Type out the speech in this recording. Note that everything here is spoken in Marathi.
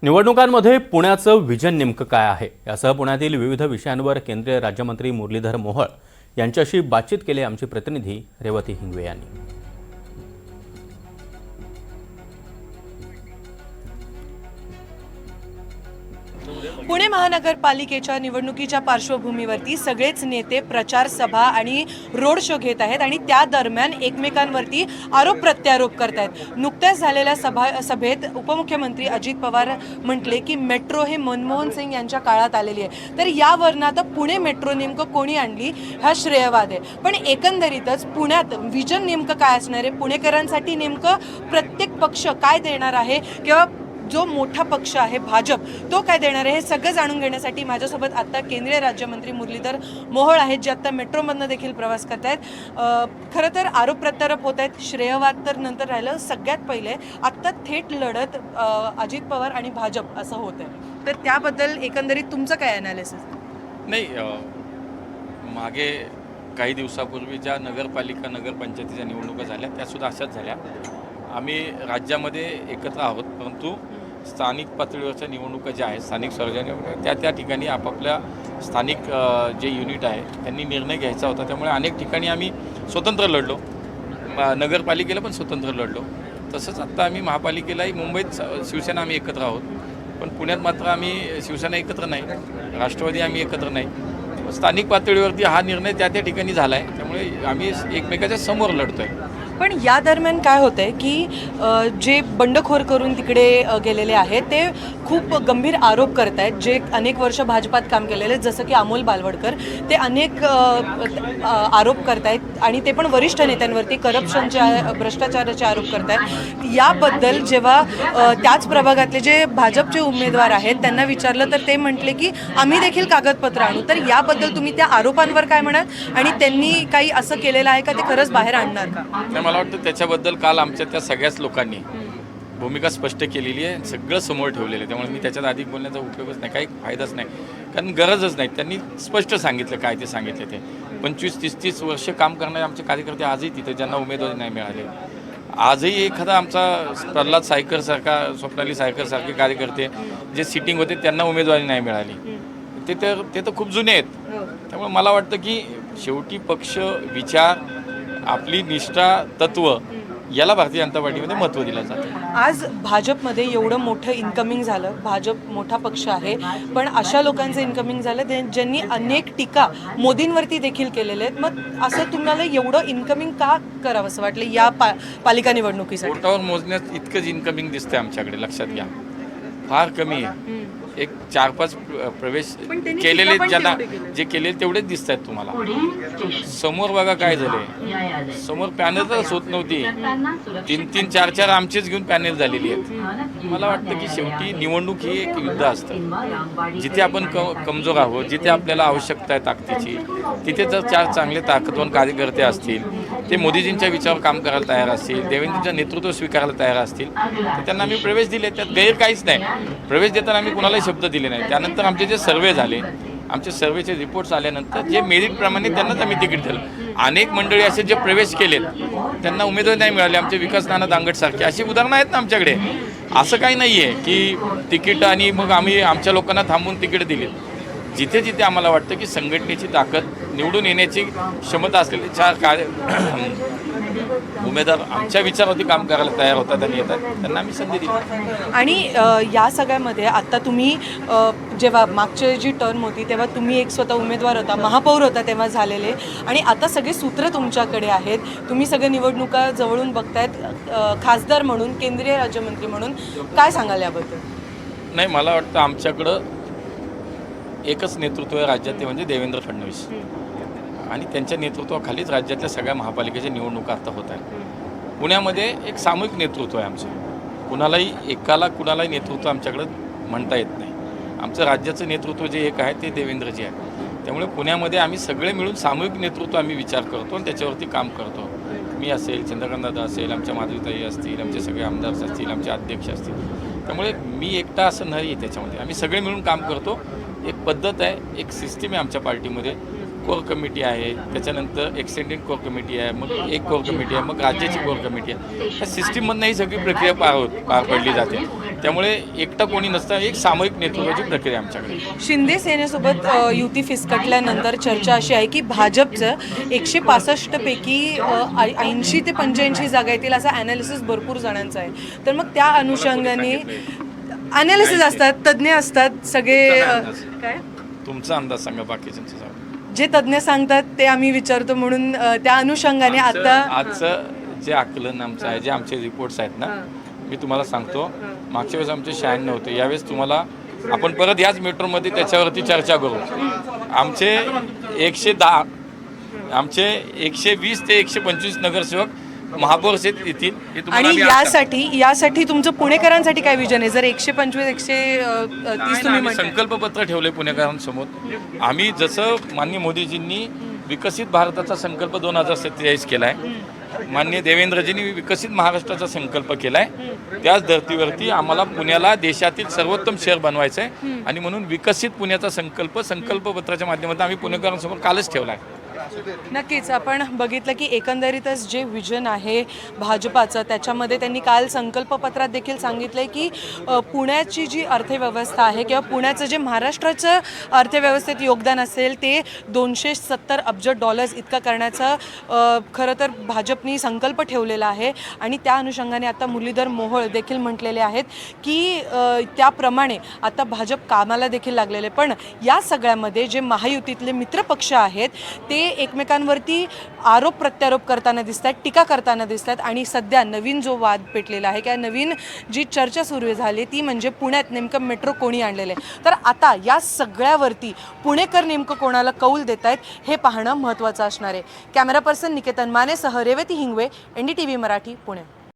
निवडणुकांमध्ये पुण्याचं विजन नेमकं काय आहे यासह पुण्यातील विविध विषयांवर केंद्रीय राज्यमंत्री मुरलीधर मोहोळ यांच्याशी बातचीत केली आमचे प्रतिनिधी रेवती हिंगवे यांनी। पुणे महानगरपालिकेच्या निवडणुकीच्या पार्श्वभूमीवरती सगळेच नेते प्रचार सभा आणि रोड शो घेत आहेत आणि त्या दरम्यान एकमेकांवरती आरोप प्रत्यारोप करत आहेत। नुकत्याच झालेल्या सभेत उपमुख्यमंत्री अजित पवार म्हटले की मेट्रो हे मनमोहन सिंग यांच्या काळात आलेली आहे, तर यावरून आता पुणे मेट्रो नेमकं कोणी आणली हा श्रेयवाद आहे। पण एकंदरीतच पुण्यात विजन नेमकं काय असणार आहे, पुणेकरांसाठी नेमकं प्रत्येक पक्ष काय देणार आहे किंवा जो मोठा पक्ष आहे भाजप तो काय देणार आहे हे सगळं जाणून घेण्यासाठी माझ्यासोबत आता केंद्रीय राज्यमंत्री मुरलीधर मोहोळ आहेत, जे आता मेट्रोमधनं देखील प्रवास करत आहेत। खरं तर आरोप प्रत्यारोप होत आहेत, श्रेयवाद तर नंतर राहिलं। सगळ्यात पहिले आत्ता थेट लढत अजित पवार आणि भाजप असं होत आहे, तर त्याबद्दल एकंदरीत तुमचं काय ॲनालिसिस? नाही, मागे काही दिवसापूर्वी ज्या नगरपालिका नगरपंचायतीच्या निवडणुका झाल्या त्यासुद्धा अशाच झाल्या। आम्ही राज्यामध्ये एकत्र आहोत, परंतु स्थानिक पातळीवरच्या निवडणुका ज्या आहेत, स्थानिक स्वराज्य निवडणुका त्या ठिकाणी आपापल्या स्थानिक जे युनिट आहे त्यांनी निर्णय घ्यायचा होता, त्यामुळे अनेक ठिकाणी आम्ही स्वतंत्र लढलो, नगरपालिकेला पण स्वतंत्र लढलो। तसंच आत्ता आम्ही महापालिकेलाही मुंबईत शिवसेना आम्ही एकत्र आहोत, पण पुण्यात मात्र आम्ही शिवसेना एकत्र नाही, राष्ट्रवादी आम्ही एकत्र नाही। स्थानिक पातळीवरती हा निर्णय त्या ठिकाणी झाला आहे, त्यामुळे आम्ही एकमेकाच्या समोर लढतो आहे। पण या दरम्यान काय होतं आहे की जे बंडखोर करून तिकडे गेलेले आहेत ते खूप गंभीर आरोप करत आहेत, जे अनेक वर्ष भाजपात काम केलेले, जसं की अमोल बालवडकर, ते अनेक आरोप करत आहेत आणि ते पण वरिष्ठ नेत्यांवरती करप्शनचे भ्रष्टाचाराचे आरोप करत आहेत। याबद्दल जेव्हा त्याच प्रभागातले जे भाजपचे उमेदवार आहेत त्यांना विचारलं तर ते म्हटले की आम्ही देखील कागदपत्र आणू। तर याबद्दल तुम्ही त्या आरोपांवर काय म्हणाल आणि त्यांनी काही असं केलेलं आहे का, ते खरंच बाहेर आणणार का? मला वाटतं त्याच्याबद्दल काल आमच्या त्या सगळ्याच लोकांनी भूमिका स्पष्ट केलेली आहे, सगळं समोर ठेवलेलं आहे, त्यामुळे मी त्याच्यात अधिक बोलण्याचा उपयोगच नाही, काही फायदाच नाही, कारण गरजच नाही। त्यांनी स्पष्ट सांगितलं काय ते सांगितले ते 25-30 वर्ष काम करणारे आमचे कार्यकर्ते आजही तिथे, ज्यांना उमेदवारी नाही मिळाले। आजही एखादा आमचा प्रल्हाद सायकरसारखा, स्वप्नाली सायकरसारखे कार्यकर्ते जे सिटिंग होते त्यांना उमेदवारी नाही मिळाली, ते तर खूप जुने आहेत। त्यामुळे मला वाटतं की शेवटी पक्ष, विचार, आपली निष्ठा, तत्व याला भारतीय जनता पार्टीमध्ये महत्त्व दिलं जातं। आज भाजपमध्ये एवढं मोठं इन्कमिंग झालं, भाजप मोठा पक्ष आहे, पण अशा लोकांचं इन्कमिंग झालं ज्यांनी अनेक टीका मोदींवरती देखील केलेल्या आहेत। मग असं तुम्हाला एवढं इन्कमिंग का करावं असं वाटलं या पालिका निवडणुकीसाठी? बोटावर मोजण्यात इतकंच इन्कमिंग दिसतंय आमच्याकडे, लक्षात घ्या, फार कमी आहे। एक 4-5 प्रवेश केलेले, ज्यांना जे केले तेवढेच दिसत आहेत तुम्हाला। समोर बघा काय झाले, समोर पॅनलच होत नव्हती, 3-3, 4-4 आमचेच घेऊन पॅनल झालेली आहेत। मला वाटतं की शेवटी निवडणूक ही एक युद्ध असतं, जिथे आपण कमजोर आहोत, जिथे आपल्याला आवश्यकता आहे ताकदीची, तिथे जर 4 चांगले ताकदवान कार्यकर्ते असतील, ते मोदीजींच्या विचारावर काम करायला तयार असतील, देवेंद्रजींचं नेतृत्व स्वीकारायला तयार असतील, तर त्यांना आम्ही प्रवेश दिले, त्यात गैर काहीच नाही। प्रवेश देताना आम्ही कुणालाही शब्द दिले नाही। त्यानंतर आमचे जे सर्वे झाले, आमचे सर्वेचे रिपोर्ट्स आल्यानंतर जे मेरिटप्रमाणे त्यांनाच आम्ही तिकीट दिलं। अनेक मंडळी असे जे प्रवेश केलेत त्यांना उमेदवारी नाही मिळाली, आमचे विकास नाना दांगटसारखे अशी उदाहरणं आहेत ना आमच्याकडे। असं काही नाही आहे की तिकीट आणि मग आम्ही आमच्या लोकांना थांबून तिकीट दिली। जिथे जिथे आम्हाला वाटतं की संघटनेची ताकद, निवडून येण्याची क्षमता असलेले 4 उमेदवार आमच्या विचारावरती काम करायला तयार होतात आणि येतात, त्यांना आम्ही संधी दिली। आणि या सगळ्यामध्ये आता तुम्ही जेव्हा मागची जी टर्म होती तेव्हा तुम्ही एक स्वतः उमेदवार होता, महापौर होता तेव्हा झालेले, आणि आता सगळे सूत्र तुमच्याकडे आहेत, तुम्ही सगळे निवडणुका जवळून बघतायत, खासदार म्हणून, केंद्रीय राज्यमंत्री म्हणून, काय सांगाल याबद्दल? नाही, मला वाटतं आमच्याकडं एकच नेतृत्व आहे राज्यात, ते म्हणजे देवेंद्र फडणवीस, आणि त्यांच्या नेतृत्वाखालीच राज्यातल्या सगळ्या महापालिकेच्या निवडणुका आता होत आहेत। पुण्यामध्ये एक सामूहिक नेतृत्व आहे आमचं, कुणालाही नेतृत्व आमच्याकडं म्हणता येत नाही। आमचं राज्याचं नेतृत्व जे एक आहे ते देवेंद्रजी आहे, त्यामुळे पुण्यामध्ये आम्ही सगळे मिळून सामूहिक नेतृत्व आम्ही विचार करतो आणि त्याच्यावरती काम करतो। मी असेल, चंद्रकांत दादा असेल, आमच्या माधवीताई असतील, आमचे सगळे आमदार असतील, आमचे अध्यक्ष असतील, त्यामुळे मी एकटा असं नाही आहे त्याच्यामध्ये, आम्ही सगळे मिळून काम करतो। एक पद्धत आहे, एक सिस्टीम आहे आमच्या पार्टीमध्ये, कोर कमिटी आहे, त्याच्यानंतर एक्सटेंडिंग कोर कमिटी आहे, मग एक कोर कमिटी आहे, मग राज्याची कोर कमिटी आहे. त्या सिस्टीममधनं ही सगळी प्रक्रिया पार पडली जाते. त्यामुळे एकटा कोणी नसता एक सामूहिक नेतृत्वाची प्रक्रिया आमच्याकडे. शिंदे सेनेसोबत युती फिसकटल्यानंतर चर्चा अशी आहे की भाजपचं 165 पैकी 80 ते 85 जागा येतील असं ॲनालिसिस भरपूर जणांचं आहे. तर मग त्या अनुषंगाने ॲनालिसिस असतात, तज्ज्ञ असतात सगळे. काय तुमचा अंदाज सांगा बाकीच्यांचा सांगा. जे तज्ज्ञ सांगतात ते आम्ही विचारतो, म्हणून त्या अनुषंगाने आता आजचं जे आकलन आमचं आहे, जे आमचे रिपोर्ट्स आहेत ना, मी तुम्हाला सांगतो. मागच्या वेळेस आमचे 96 होते, यावेळेस तुम्हाला आपण परत याच मेट्रोमध्ये त्याच्यावरती चर्चा करू. आमचे 110, आमचे 120 ते 125 नगरसेवक महापौरसेत येतील. हे तुम्हाला आणि मी आज यासाठी तुमचं पुणेकरांसाठी काय विजन आहे? जर 125 130 तुम्ही आम्ही म्हणताय. संकल्पपत्र ठेवले पुणेकरांसमोर. आम्ही जसं माननीय मोदीजींनी विकसित भारताचा संकल्प 2047 केला आहे, माननीय देवेंद्रजींनी विकसित महाराष्ट्राचा संकल्प केला आहे, त्याच धर्तीवरती आम्हाला पुण्याला देशातील सर्वोत्तम शहर बनवायचं आहे. आणि म्हणून विकसित पुण्याचा संकल्पपत्राच्या माध्यमातून आम्ही पुणेकरांसमोर कालच ठेवला आहे. नक्कीच आपण बघितलं की एकंदरीतच जे विजन आहे भाजपाचं, त्याच्यामध्ये त्यांनी काल संकल्पपत्रात देखील सांगितलं आहे की पुण्याची जी अर्थव्यवस्था आहे किंवा पुण्याचं जे महाराष्ट्राचं अर्थव्यवस्थेत योगदान असेल ते $270 अब्ज इतकं करण्याचं खरं तर भाजपनी संकल्प ठेवलेला आहे. आणि त्या अनुषंगाने आता मुरलीधर मोहोळ देखील म्हटलेले आहेत की त्याप्रमाणे आता भाजप कामाला देखील लागलेले. पण या सगळ्यामध्ये जे महायुतीतले मित्रपक्ष आहेत ते एकमेकांवरती आरोप प्रत्यारोप करताना दिसत आहेत, टीका करताना दिसत आहेत. आणि सध्या नवीन जो वाद पेटलेला आहे किंवा नवीन जी चर्चा सुरू झाली ती म्हणजे पुण्यात नेमकं मेट्रो कोणी आणलेलं आहे. तर आता या सगळ्यावरती पुणेकर नेमकं कोणाला कौल देत आहेत हे पाहणं महत्त्वाचं असणार आहे. Camera person Niketan मानेसह Revati Hingwe, NDTV Marathi, Pune.